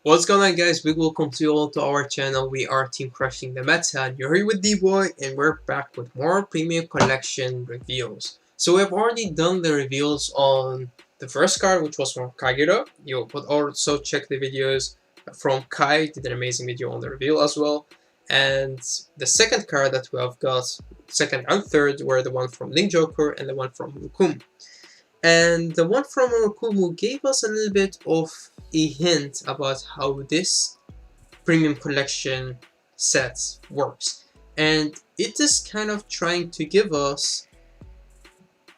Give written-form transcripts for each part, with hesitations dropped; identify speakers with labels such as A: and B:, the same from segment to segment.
A: What's going on, guys? Big welcome to you all to our channel. We are Team Crushing the Meta, and you're here with D-Boy, and we're back with more Premium Collection reveals. So we've already done the reveals on the first card, which was from Kagero. You could also check the videos from Kai, did an amazing video on the reveal as well. And the second card that we have got, second and third, were the one from Link Joker and the one from Rukum. And the one from Orokumu gave us a little bit of a hint about how this premium collection set works. And it is kind of trying to give us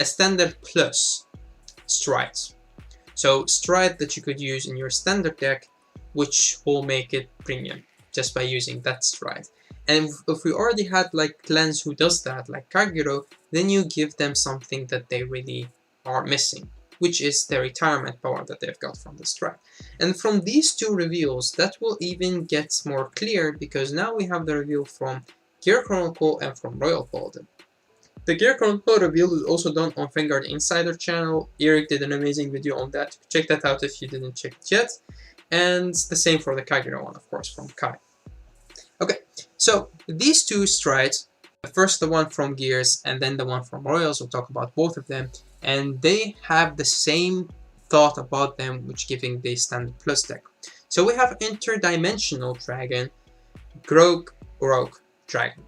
A: a standard plus stride. So stride that you could use in your standard deck, which will make it premium just by using that stride. And if we already had like clans who does that, like Kagero, then you give them something that they really are missing, which is the retirement power that they've got from the stride. And from these two reveals, that will even get more clear, because now we have the reveal from Gear Chronicle and from Royal Paladin. The Gear Chronicle reveal is also done on Vanguard Insider channel. Eric did an amazing video on that. Check that out if you didn't check it yet. And the same for the Kagero one, of course, from Kai. Okay, so these two strides, first the one from Gears and then the one from Royals, we'll talk about both of them. And they have the same thought about them, which giving the standard plus deck. So we have interdimensional dragon, Grogrock dragon.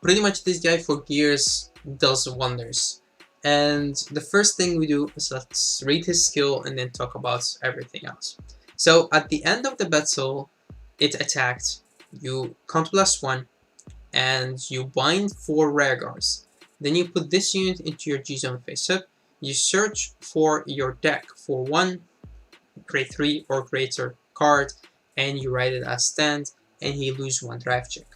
A: Pretty much this guy for Gears does wonders. And the first thing we do is let's read his skill and then talk about everything else. So at the end of the battle, it attacked, you count +1 and you bind 4 rare guards. Then you put this unit into your G-Zone face up, you search for your deck for one grade 3 or greater card, and you write it as stand, and he loses 1 drive check.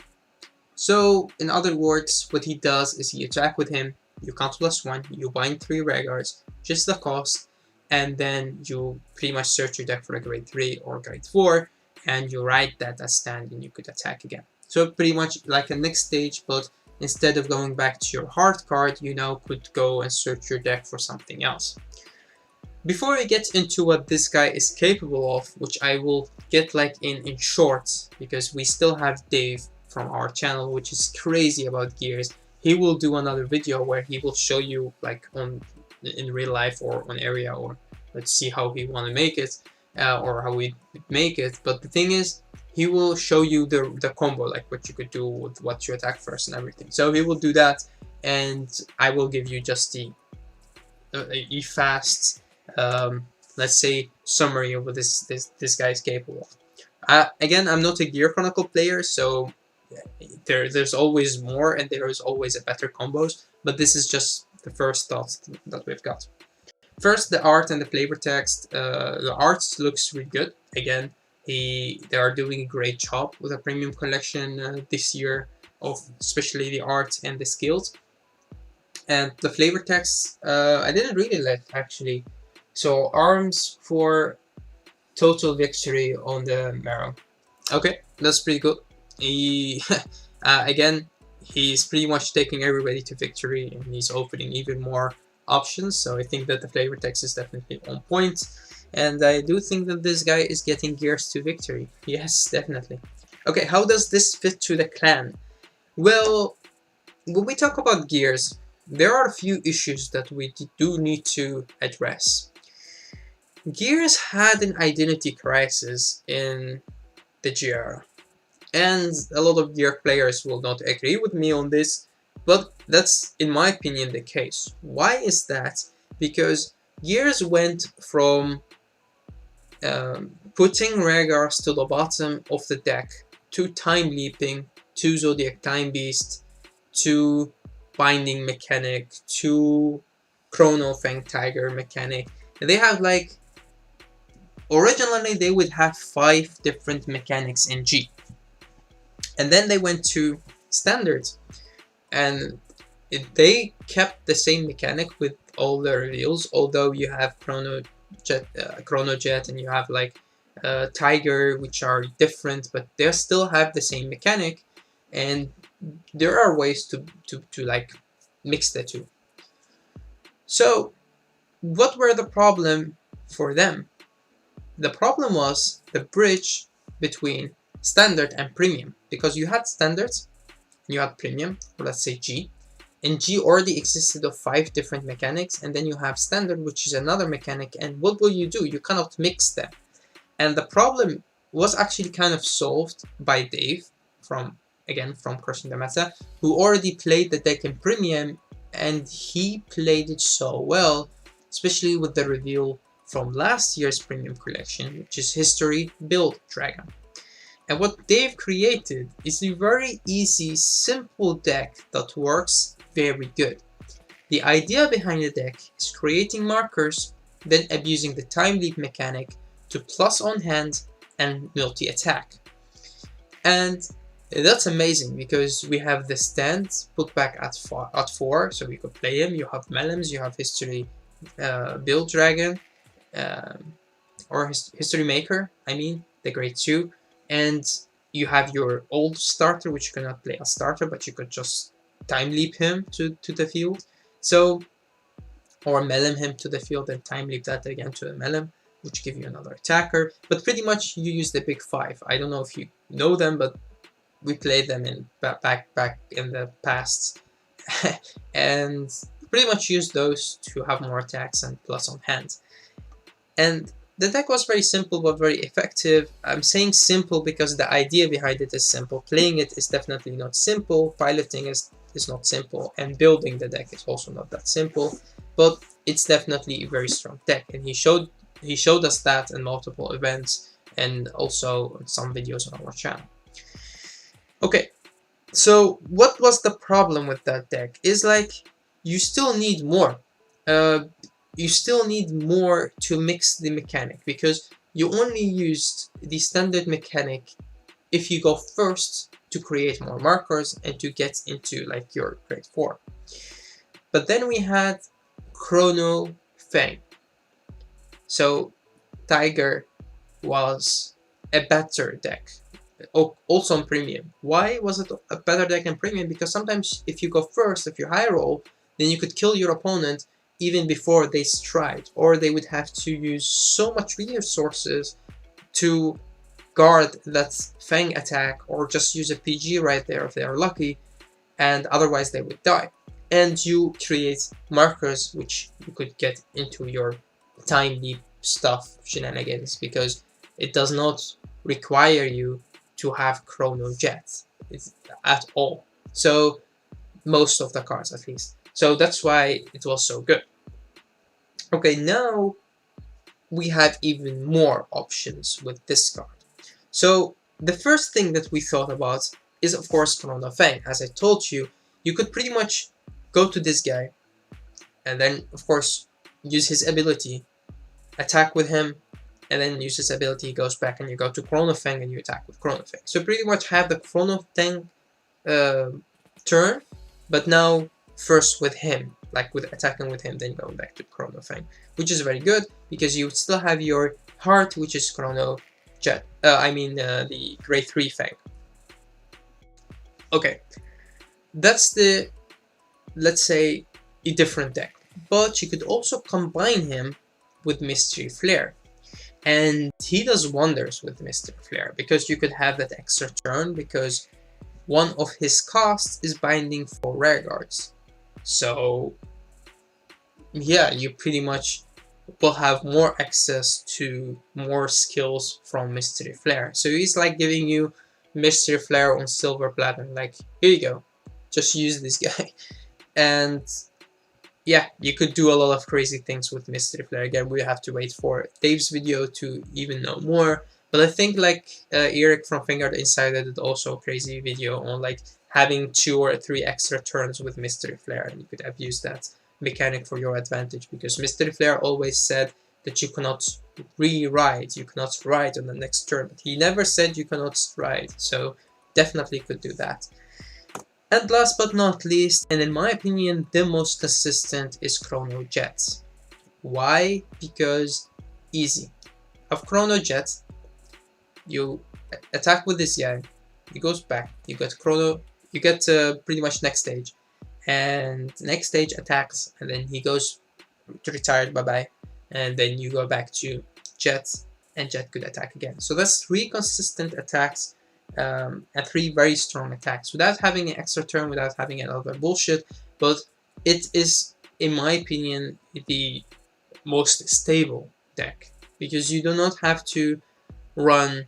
A: So, in other words, what he does is he attack with him, you count +1, you bind 3 rare guards, just the cost, and then you pretty much search your deck for a grade 3 or grade 4, and you write that as stand, and you could attack again. So pretty much like a next stage, but instead of going back to your hard card, you now could go and search your deck for something else. Before we get into what this guy is capable of, which I will get like in short, because we still have Dave from our channel, which is crazy about Gears. He will do another video where he will show you like in real life or on area, or let's see how he want to make it, or how we make it. But the thing is, he will show you the combo, like what you could do with what you attack first and everything. So he will do that, and I will give you just the fast, let's say, summary of what this guy is capable of. Again, I'm not a Gear Chronicle player, so there's always more and there is always a better combos, but this is just the first thoughts that we've got. First, the art and the flavor text. The art looks really good. Again, they are doing a great job with a premium collection this year, of especially the art and the skills. And the flavor text, I didn't really like, actually. So arms for total victory on the marrow. Okay, that's pretty good. He again, he's pretty much taking everybody to victory, and he's opening even more options. So I think that the flavor text is definitely on point. And I do think that this guy is getting Gears to victory. Yes, definitely. Okay, how does this fit to the clan? Well, when we talk about Gears, there are a few issues that we do need to address. Gears had an identity crisis in the GR. And a lot of Gear players will not agree with me on this, but that's, in my opinion, the case. Why is that? Because Gears went from putting rare guards to the bottom of the deck, to time leaping, to Zodiac Time Beast, to binding mechanic, to Chrono Fang Tiger mechanic. And they have like, originally they would have 5 different mechanics in G. And then they went to standard, and they kept the same mechanic with all the reveals, although you have Chrono Jet and you have like Tiger, which are different, but they still have the same mechanic, and there are ways to like mix the two. So what were the problem for them? the problem was the bridge between standard and premium, because you had standards, you had premium, or let's say G, and G already existed of 5 different mechanics, and then you have standard, which is another mechanic, and what will you do? You cannot mix them. And the problem was actually kind of solved by Dave, from Crushing the Meta, who already played the deck in premium, and he played it so well, especially with the reveal from last year's premium collection, which is History Build Dragon. And what Dave created is a very easy, simple deck that works very good. The idea behind the deck is creating markers, then abusing the time leap mechanic to plus on hand and multi-attack. And that's amazing because we have the stand put back at 4, so we could play him. You have Melems, you have History Build Dragon, or History Maker, I mean, the Grade 2. And you have your old starter, which you cannot play as starter, but you could just time leap him to the field. So, or Melem him to the field and time leap that again to the Melem, which give you another attacker. But pretty much you use the big 5. I don't know if you know them, but we played them in back in the past. And pretty much use those to have more attacks and plus on hand. And the deck was very simple but very effective. I'm saying simple because the idea behind it is simple. Playing it is definitely not simple. Piloting is not simple. And building the deck is also not that simple. But it's definitely a very strong deck. And he showed us that in multiple events and also in some videos on our channel. Okay, so what was the problem with that deck? Is like you still need more. You still need more to mix the mechanic, because you only used the standard mechanic if you go first to create more markers and to get into like your grade 4. But then we had Chrono Fang. So Tiger was a better deck, also on premium. Why was it a better deck in premium? Because sometimes if you go first, if you high roll, then you could kill your opponent even before they stride, or they would have to use so much resources to guard that Fang attack, or just use a PG right there if they are lucky, and otherwise they would die. And you create markers which you could get into your time leap stuff shenanigans, because it does not require you to have Chrono Jet at all. So most of the cards at least. So that's why it was so good. Okay, now we have even more options with this card. So the first thing that we thought about is of course Chrono Fang. As I told you, you could pretty much go to this guy and then of course use his ability, attack with him, and then use his ability, he goes back and you go to Chrono Fang and you attack with Chrono Fang. So pretty much have the Chrono Fang turn, but now first with him, like with attacking with him, then going back to Chrono Fang, which is very good because you still have your heart, which is Chrono Jet. The grade 3 Fang. Okay, that's the, let's say, a different deck. But you could also combine him with Mystery Flare. And he does wonders with Mystery Flare because you could have that extra turn, because one of his costs is binding for rare guards. So yeah, you pretty much will have more access to more skills from Mystery Flare. So he's like giving you Mystery Flare on Silver Platinum, like, here you go, just use this guy. And yeah, you could do a lot of crazy things with Mystery Flare. Again, we have to wait for Dave's video to even know more. But I think like Eric from Vanguard Insider did also a crazy video on like having 2 or 3 extra turns with Mystery Flare, and you could abuse that mechanic for your advantage, because Mystery Flare always said that you cannot re-ride, you cannot ride on the next turn, but he never said you cannot ride, so definitely could do that. And last but not least, and in my opinion the most consistent, is Chrono Jet. Why? Because easy. Of Chrono Jet, you attack with this guy, he goes back, you get Chrono, you get pretty much next stage, and next stage attacks, and then he goes to retired, bye bye, and then you go back to Jet, and Jet could attack again. So that's 3 consistent attacks and 3 very strong attacks without having an extra turn, without having another bullshit. But it is, in my opinion, the most stable deck because you do not have to run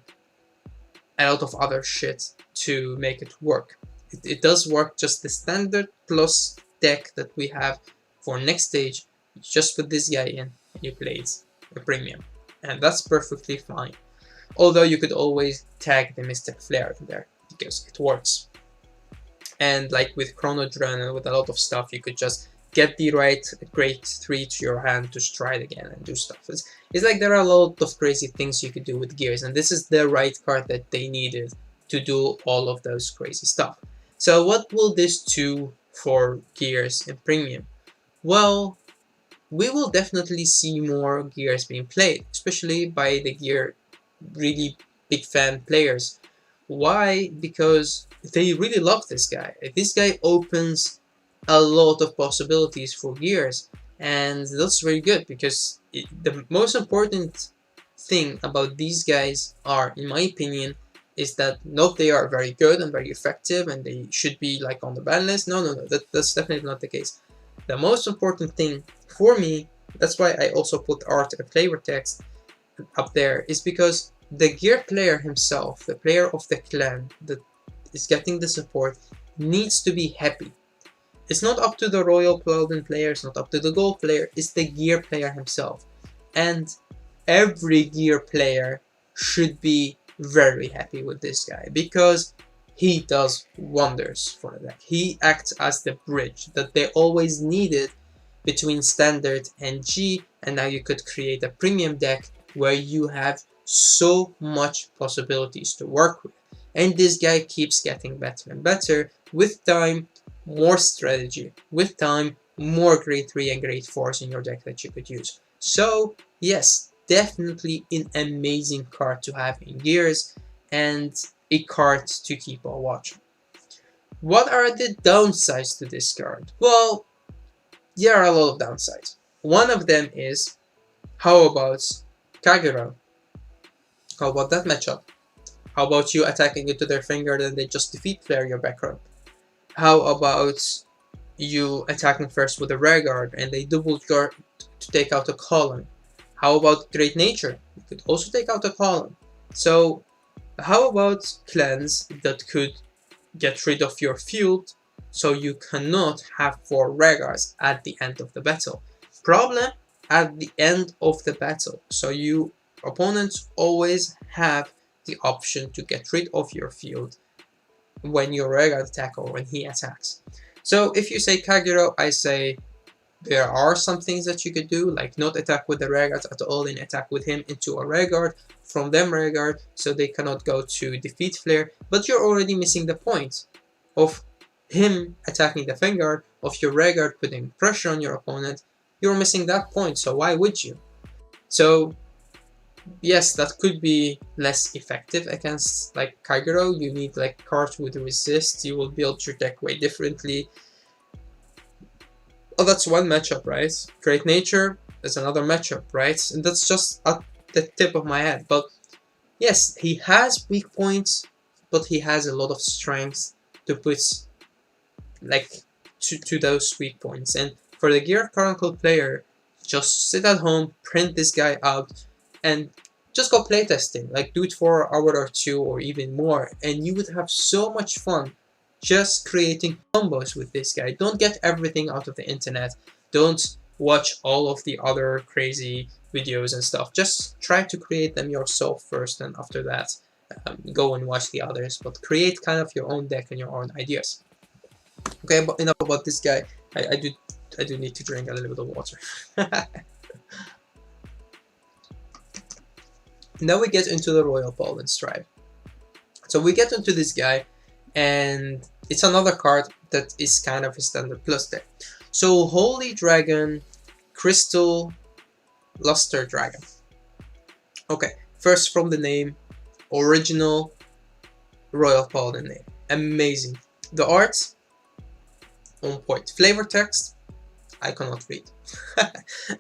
A: a lot of other shit to make it work. It does work, just the standard plus deck that we have for next stage. You just put this guy in and you play it a premium, and that's perfectly fine. Although you could always tag the Mystic Flare in there because it works. And like with Chrono Drone and with a lot of stuff, you could just get the right Grade 3 to your hand to stride again and do stuff. It's like there are a lot of crazy things you could do with gears, and this is the right card that they needed to do all of those crazy stuff. So what will this do for gears in premium? Well, we will definitely see more gears being played, especially by the gear really big fan players. Why? Because they really love this guy. This guy opens a lot of possibilities for gears, and that's very good because the most important thing about these guys are, in my opinion, is that not they are very good and very effective and they should be like on the ban list. No, that's definitely not the case. The most important thing for me, that's why I also put art and flavor text up there, is because the gear player himself, the player of the clan that is getting the support, needs to be happy. It's not up to the Royal Paladin player, it's not up to the Gold player, it's the gear player himself. And every gear player should be very happy with this guy because he does wonders for the deck. He acts as the bridge that they always needed between Standard and G, and now you could create a premium deck where you have so much possibilities to work with. And this guy keeps getting better and better with time, more strategy, with time, more grade 3 and grade 4s in your deck that you could use. So yes, definitely an amazing card to have in gears and a card to keep on watching. What are the downsides to this card? Well, there are a lot of downsides. One of them is, how about Kagura? How about that matchup? How about you attacking into their Vanguard and they just defeat flare your back row? How about you attacking first with a Rare Guard and they double guard to take out a caln? How about Great Nature? You could also take out a caln. So how about cleanse that could get rid of your field so you cannot have 4 Rare Guards at the end of the battle? Problem, at the end of the battle, so you opponents always have the option to get rid of your field when your Rare Guard attack or when he attacks. So if you say Kagero, I say there are some things that you could do, like not attack with the Rare Guard at all and attack with him into a Rare Guard, from them Rare Guard, so they cannot go to defeat flare, but you're already missing the point of him attacking the Vanguard, of your Rare Guard putting pressure on your opponent. You're missing that point, so why would you? So yes, that could be less effective against like Kagero. You need like cards with resist, you will build your deck way differently. Oh, that's one matchup, right? Great Nature is another matchup, right? And that's just at the tip of my head. But yes, he has weak points, but he has a lot of strengths to put like to those weak points. And for the Gear Chronicle player, just sit at home, print this guy out, and just go playtesting. Like do it for an hour or 2 or even more, and you would have so much fun just creating combos with this guy. Don't get everything out of the internet. Don't watch all of the other crazy videos and stuff. Just try to create them yourself first, and after that, go and watch the others. But create kind of your own deck and your own ideas. Okay, but enough about this guy. I do need to drink a little bit of water. Now we get into the Royal Paladin Stride. So we get into this guy, and it's another card that is kind of a standard plus deck. So Holy Dragon, Crystaluster Dragon. Okay, first from the name, original Royal Paladin name. Amazing. The art, on point. Flavor text, I cannot read.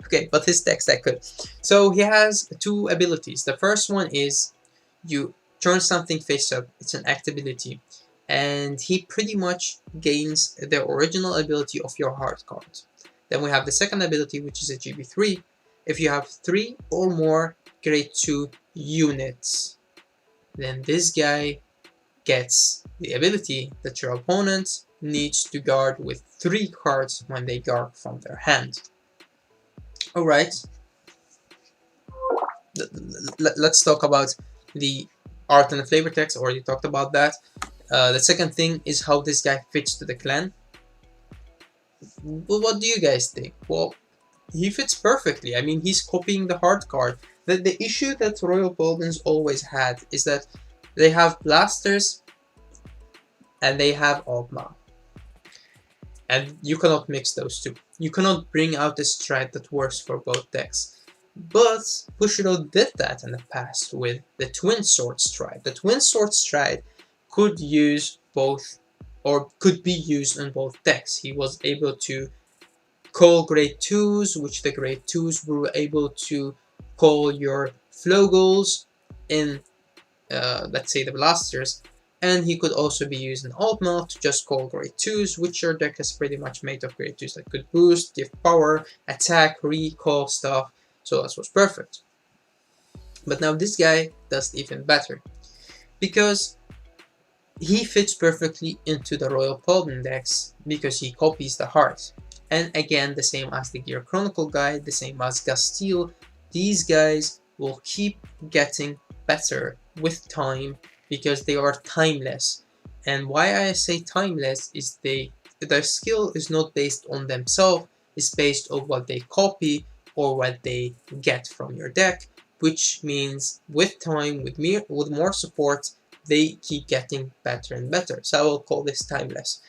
A: Okay, but his text I could. So he has two abilities. The first one is you turn something face up. It's an act ability. And he pretty much gains the original ability of your hard card. Then we have the second ability, which is a GB3. If you have 3 or more grade 2 units, then this guy gets the ability that your opponent needs to guard with 3 cards when they guard from their hand. Alright, let's talk about the art and the flavor text. I already talked about that. The second thing is how this guy fits to the clan. Well, what do you guys think? Well, he fits perfectly. I mean, he's copying the hard card. The issue that Royal Paladins always had is that they have blasters and they have Ogma. And you cannot mix those two. You cannot bring out a strat that works for both decks. But Bushido did that in the past with the Twin Sword strat. The Twin Sword strat could use both, or could be used on both decks. He was able to call grade 2s, which the grade 2s were able to call your Flogels in, let's say, the blasters. And he could also be used in Altmouth to just call grade 2s, which your deck is pretty much made of grade 2s that could boost, give power, attack, recall stuff. So that was perfect. But now this guy does even better, because he fits perfectly into the Royal Paladin decks because he copies the heart. And again, the same as the Gear Chronicle guy, the same as Gasteel, these guys will keep getting better with time because they are timeless. And why I say timeless is their skill is not based on themselves, it's based on what they copy or what they get from your deck, which means with time, with more support, they keep getting better and better. So I will call this timeless.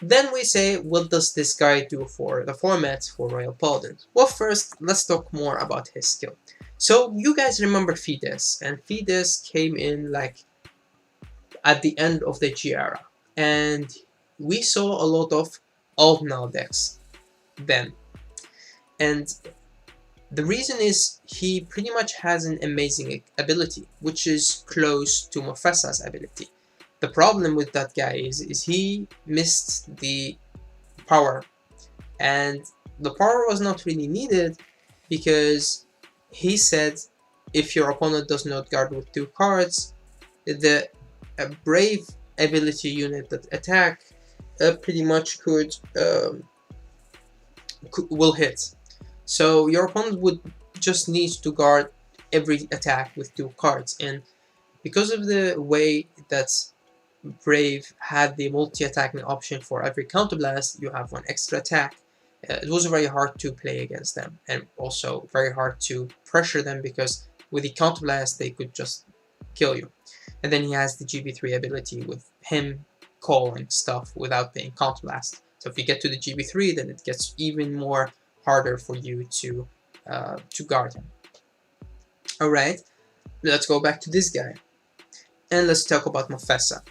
A: Then we say, what does this guy do for the format for Royal Paladins? Well, first, let's talk more about his skill. So you guys remember Fides, and Fides came in like at the end of the G era, and we saw a lot of Altnal decks then. And the reason is he pretty much has an amazing ability, which is close to Mufassa's ability. The problem with that guy is he missed the power, and the power was not really needed because he said if your opponent does not guard with 2 cards, the brave ability unit that attack pretty much will hit. So your opponent would just need to guard every attack with 2 cards, and because of the way that Brave had the multi-attacking option for every counterblast, you have 1 extra attack. It was very hard to play against them, and also very hard to pressure them because with the counterblast they could just kill you. And then he has the GB3 ability with him calling stuff without being counterblast. So if you get to the GB3, then it gets even more harder for you to guard him. Alright, let's go back to this guy. And let's talk about Mufasa.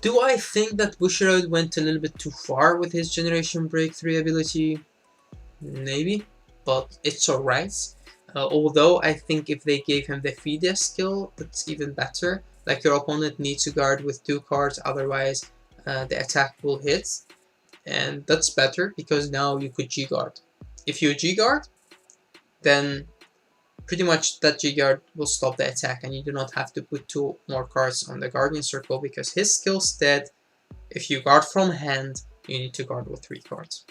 A: Do I think that Bushiroad went a little bit too far with his Generation Break 3 ability? Maybe, but it's alright. Although I think if they gave him the Fides skill, that's even better. Like your opponent needs to guard with 2 cards, otherwise the attack will hit. And that's better because now you could G-guard. If you G-guard, then pretty much that G-guard will stop the attack and you do not have to put 2 more cards on the Guardian Circle because his skill's dead. If you guard from hand, you need to guard with 3 cards.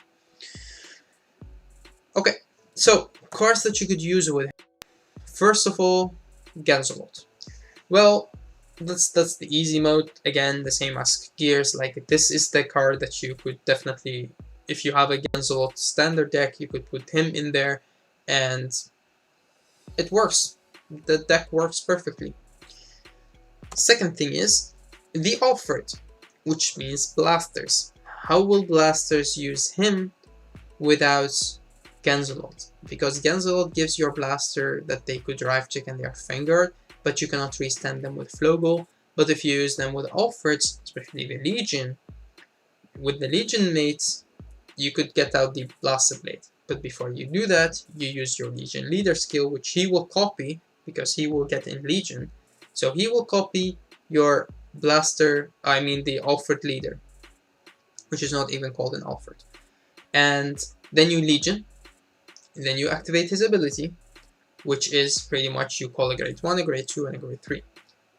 A: Okay, so cards that you could use with him. First of all, Ganzelot. Well, that's the easy mode. Again, the same as Gears. Like, this is the card that you could definitely, if you have a Ganzelot standard deck, you could put him in there and it works. The deck works perfectly. Second thing is the Alfred, which means blasters. How will blasters use him without Ganzelot? Because Ganzelot gives your blaster that they could drive check and they are Vanguard, but you cannot restand them with Flogel. But if you use them with Alfreds, especially the Legion, with the Legion mates, you could get out the Blaster Blade. But before you do that, you use your Legion Leader skill, which he will copy because he will get in Legion. So he will copy your the Alfred Leader, which is not even called an Alfred. And then you Legion, and then you activate his ability, which is pretty much you call a grade 1, a grade 2, and a grade 3.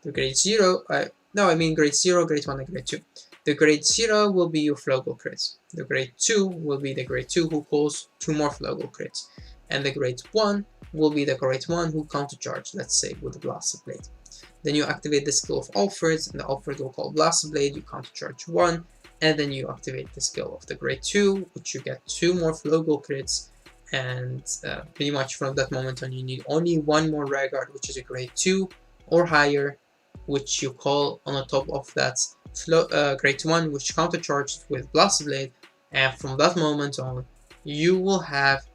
A: The grade 0, grade 0, grade 1, and grade 2. The grade 0 will be your Floggle crits. The grade 2 will be the grade 2 who calls 2 more Floggle crits. And the grade 1 will be the grade 1 who countercharge, let's say, with the Blaster Blade. Then you activate the skill of Alfred, and the Alfred will call Blaster Blade, you countercharge 1, and then you activate the skill of the grade 2, which you get 2 more Floggle crits, and pretty much from that moment on you need only 1 more Vanguard, which is a grade 2 or higher, which you call on the top of that grade 1, which countercharged with Blaster Blade, and from that moment on you will have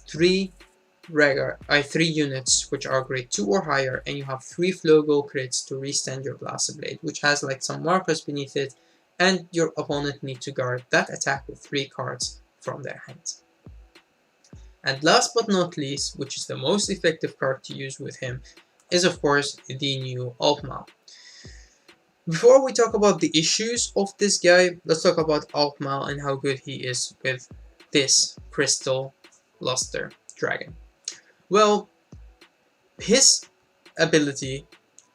A: 3 units which are grade 2 or higher, and you have 3 Floggle crits to restand your Blaster Blade, which has like some markers beneath it, and your opponent needs to guard that attack with 3 cards from their hands. And last but not least, which is the most effective card to use with him, is of course the new Altmal. Before we talk about the issues of this guy, let's talk about Altmal and how good he is with this Crystaluster dragon. Well, his ability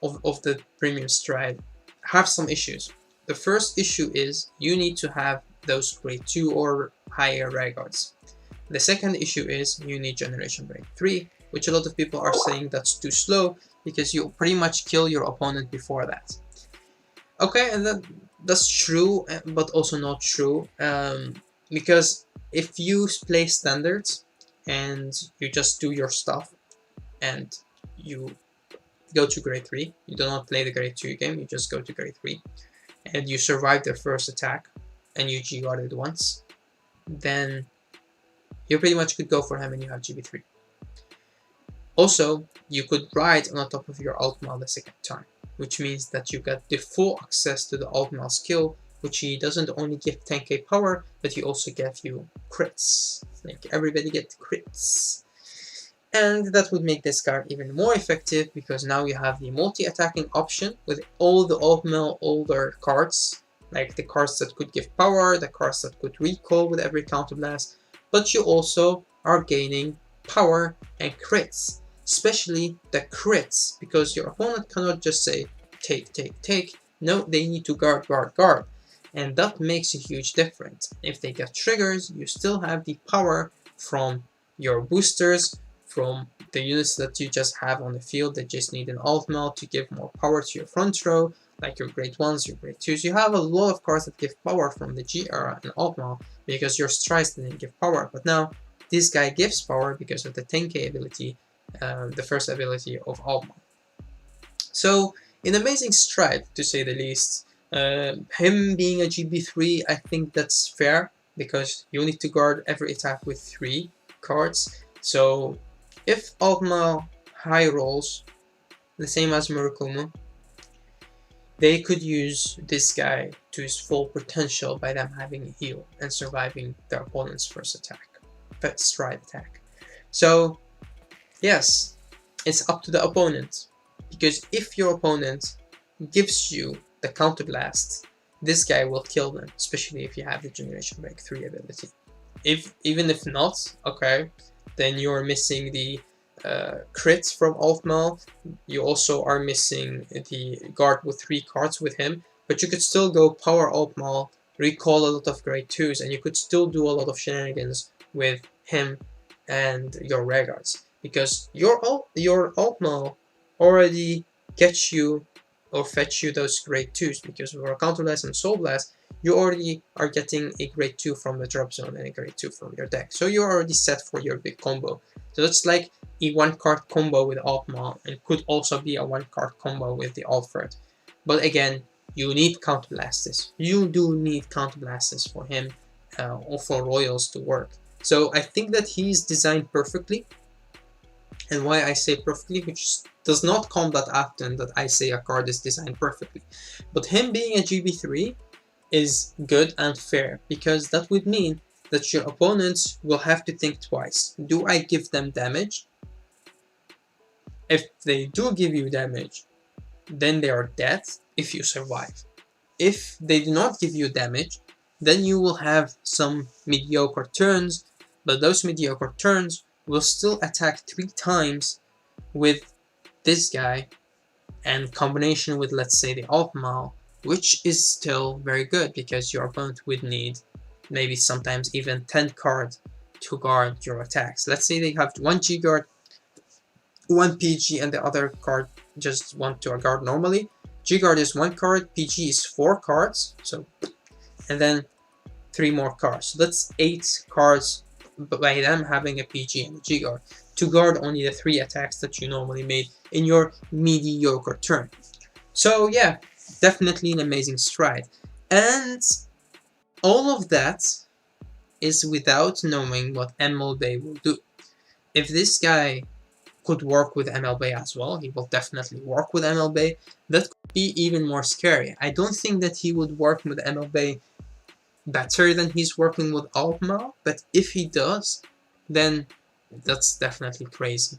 A: of the Premium Stride have some issues. The first issue is you need to have those grade 2 or higher Vanguards. The second issue is you need Generation Break 3, which a lot of people are saying that's too slow because you pretty much kill your opponent before that. Okay, and that's true, but also not true, because if you play standards and you just do your stuff and you go to grade 3, you do not play the grade 2 game, you just go to grade 3, and you survive their first attack and you G-guarded once, then you pretty much could go for him and you have GB3. Also, you could ride on the top of your Altmal the second time, which means that you get the full access to the Altmal skill, which he doesn't only give 10k power, but he also gives you crits. Like everybody gets crits. And that would make this card even more effective because now you have the multi-attacking option with all the Altmal older cards, like the cards that could give power, the cards that could recall with every counterblast, but you also are gaining power and crits, especially the crits, because your opponent cannot just say take. No, they need to guard, and that makes a huge difference. If they get triggers, you still have the power from your boosters, from the units that you just have on the field that just need an Altmal to give more power to your front row, like your grade 1s, your grade 2s. You have a lot of cards that give power from the G era and Altmal because your strides didn't give power, but now this guy gives power because of the 10k ability, the first ability of Altmal. So an amazing stride, to say the least. Him being a GB3, I think that's fair because you need to guard every attack with 3 cards. So if Altmal high rolls, the same as Murakumo, they could use this guy to his full potential by them having a heal and surviving their opponent's first stride attack. So yes, it's up to the opponent, because if your opponent gives you the counterblast, this guy will kill them, especially if you have the Generation Break 3 ability. Even if not, okay, then you're missing the crits from Altmal. You also are missing the guard with 3 cards with him, but you could still go power Altmal, recall a lot of grade 2s, and you could still do a lot of shenanigans with him and your Vanguards, because your Altmal already gets you or fetch you those grade 2s, because with our Counterblast and Soul Blast, you already are getting a grade 2 from the drop zone and a grade 2 from your deck. So you're already set for your big combo. So that's like a 1-card combo with Altmal, and could also be a 1-card combo with the Alfred. But again, you need Counterblasters. You do need Counterblasters for him or for Royals to work. So I think that he's designed perfectly. And why I say perfectly, which does not come that often that I say a card is designed perfectly. But him being a GB3 is good and fair, because that would mean that your opponents will have to think twice. Do I give them damage? If they do give you damage, then they are dead if you survive. If they do not give you damage, then you will have some mediocre turns, but those mediocre turns will still attack 3 times with this guy, and combination with, let's say, the Altmal, which is still very good because your opponent would need maybe sometimes even 10 cards to guard your attacks. Let's say they have 1 G guard, 1 PG, and the other card just want to guard normally. G guard is 1 card, PG is 4 cards, so, and then 3 more cards. So that's 8 cards by them having a PG and a G guard to guard only the 3 attacks that you normally made in your mediocre turn. So yeah, definitely an amazing stride. And all of that is without knowing what MLB will do. If this guy could work with MLB as well, he will definitely work with MLB, that could be even more scary. I don't think that he would work with MLB better than he's working with Altmal, but if he does, then that's definitely crazy.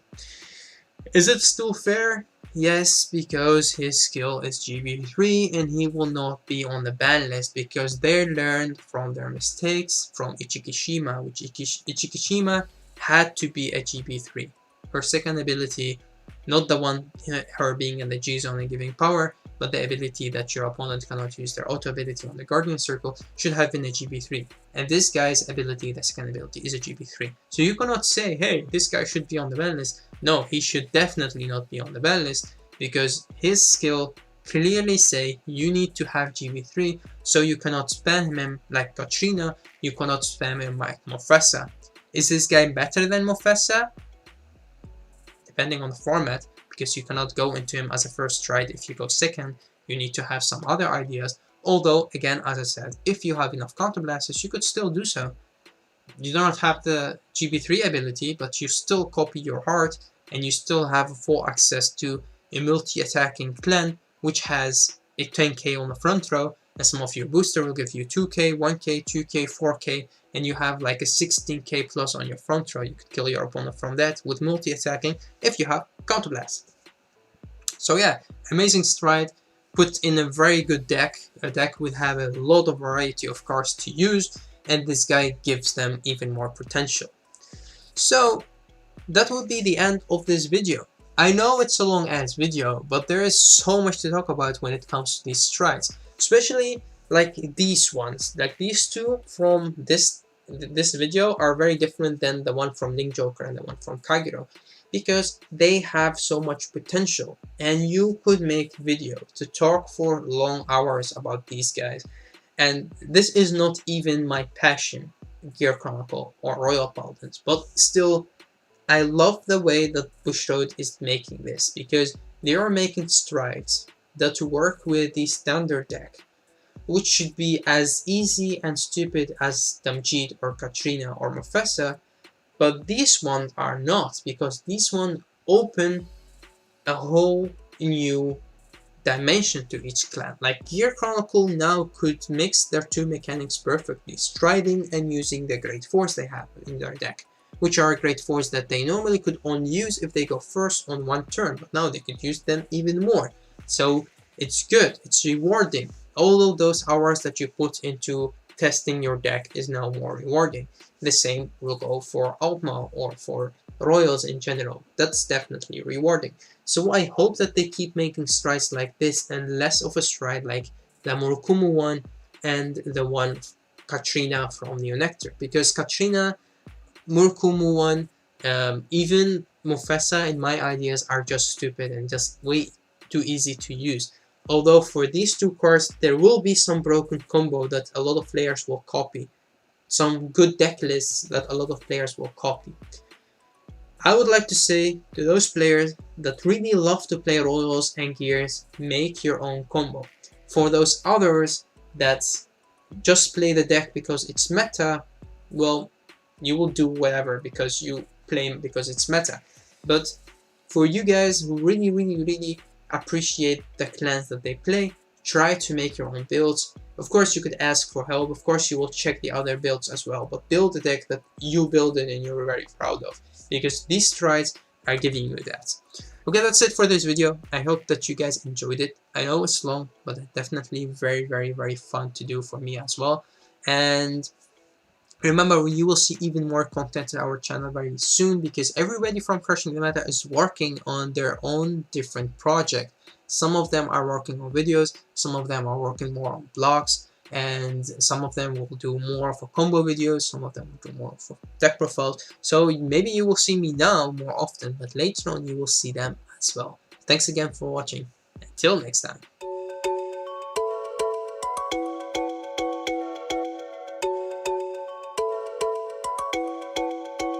A: Is it still fair? Yes, because his skill is GB3 and he will not be on the ban list because they learned from their mistakes from Ichikishima, which Ichikishima had to be a GB3. Her second ability, not the one her being in the G zone and giving power, but the ability that your opponent cannot use their auto ability on the Guardian Circle, should have been a GB3. And this guy's ability, the second ability, is a GB3. So you cannot say, hey, this guy should be on the ban list. No, he should definitely not be on the ban list, because his skill clearly say you need to have GB3, so you cannot spam him like Katrina, you cannot spam him like Mofasa. Is this guy better than Mofasa? Depending on the format, because you cannot go into him as a first stride. If you go second, you need to have some other ideas. Although, again, as I said, if you have enough counterblasters, you could still do so. You do not have the GB3 ability, but you still copy your heart, and you still have full access to a multi-attacking clan, which has a 10k on the front row, and some of your booster will give you 2k, 1k, 2k, 4k, and you have like a 16k plus on your front row. You could kill your opponent from that with multi-attacking if you have counterblast. So yeah, amazing stride, put in a very good deck. A deck would have a lot of variety of cards to use, and this guy gives them even more potential. So that would be the end of this video. I know it's a long ass video, but there is so much to talk about when it comes to these strides, especially like these ones. Like these two from this video are very different than the one from Link Joker and the one from Kagero, because they have so much potential, and you could make video to talk for long hours about these guys. And this is not even my passion, Gear Chronicle or Royal Paladins, but still I love the way that Bushrode is making this, because they are making strides that work with the standard deck, which should be as easy and stupid as Damjit or Katrina or Mufasa, but these ones are not, because these ones open a whole new dimension to each clan. Like Gear Chronicle now could mix their two mechanics perfectly, striding and using the Great Force they have in their deck, which are a Great Force that they normally could only use if they go first on one turn, but now they could use them even more. So it's good, it's rewarding. All of those hours that you put into testing your deck is now more rewarding. The same will go for Altma or for Royals in general. That's definitely rewarding. So I hope that they keep making strides like this and less of a stride like the Murukumu one and the one Katrina from Neonectar, because Katrina, Murukumu one, even Mufasa in my ideas are just stupid and just way too easy to use. Although for these two cards there will be some broken combo that a lot of players will copy, some good deck lists that a lot of players will copy. I would like to say to those players that really love to play Royals and Gears, make your own combo. For those others that just play the deck because it's meta, well, you will do whatever because you play because it's meta. But for you guys who really appreciate the clans that they play, try to make your own builds, Of course, you could ask for help. Of course, you will check the other builds as well. But build a deck that you build it and you're very proud of, because these strides are giving you that. Okay, that's it for this video. I hope that you guys enjoyed it. I know it's long, but definitely very, very, very fun to do for me as well. And remember, you will see even more content on our channel very soon, because everybody from Crushing the Meta is working on their own different project. Some of them are working on videos, some of them are working more on blogs, and some of them will do more for combo videos, some of them will do more for deck profiles. So maybe you will see me now more often, but later on you will see them as well. Thanks again for watching. Until next time.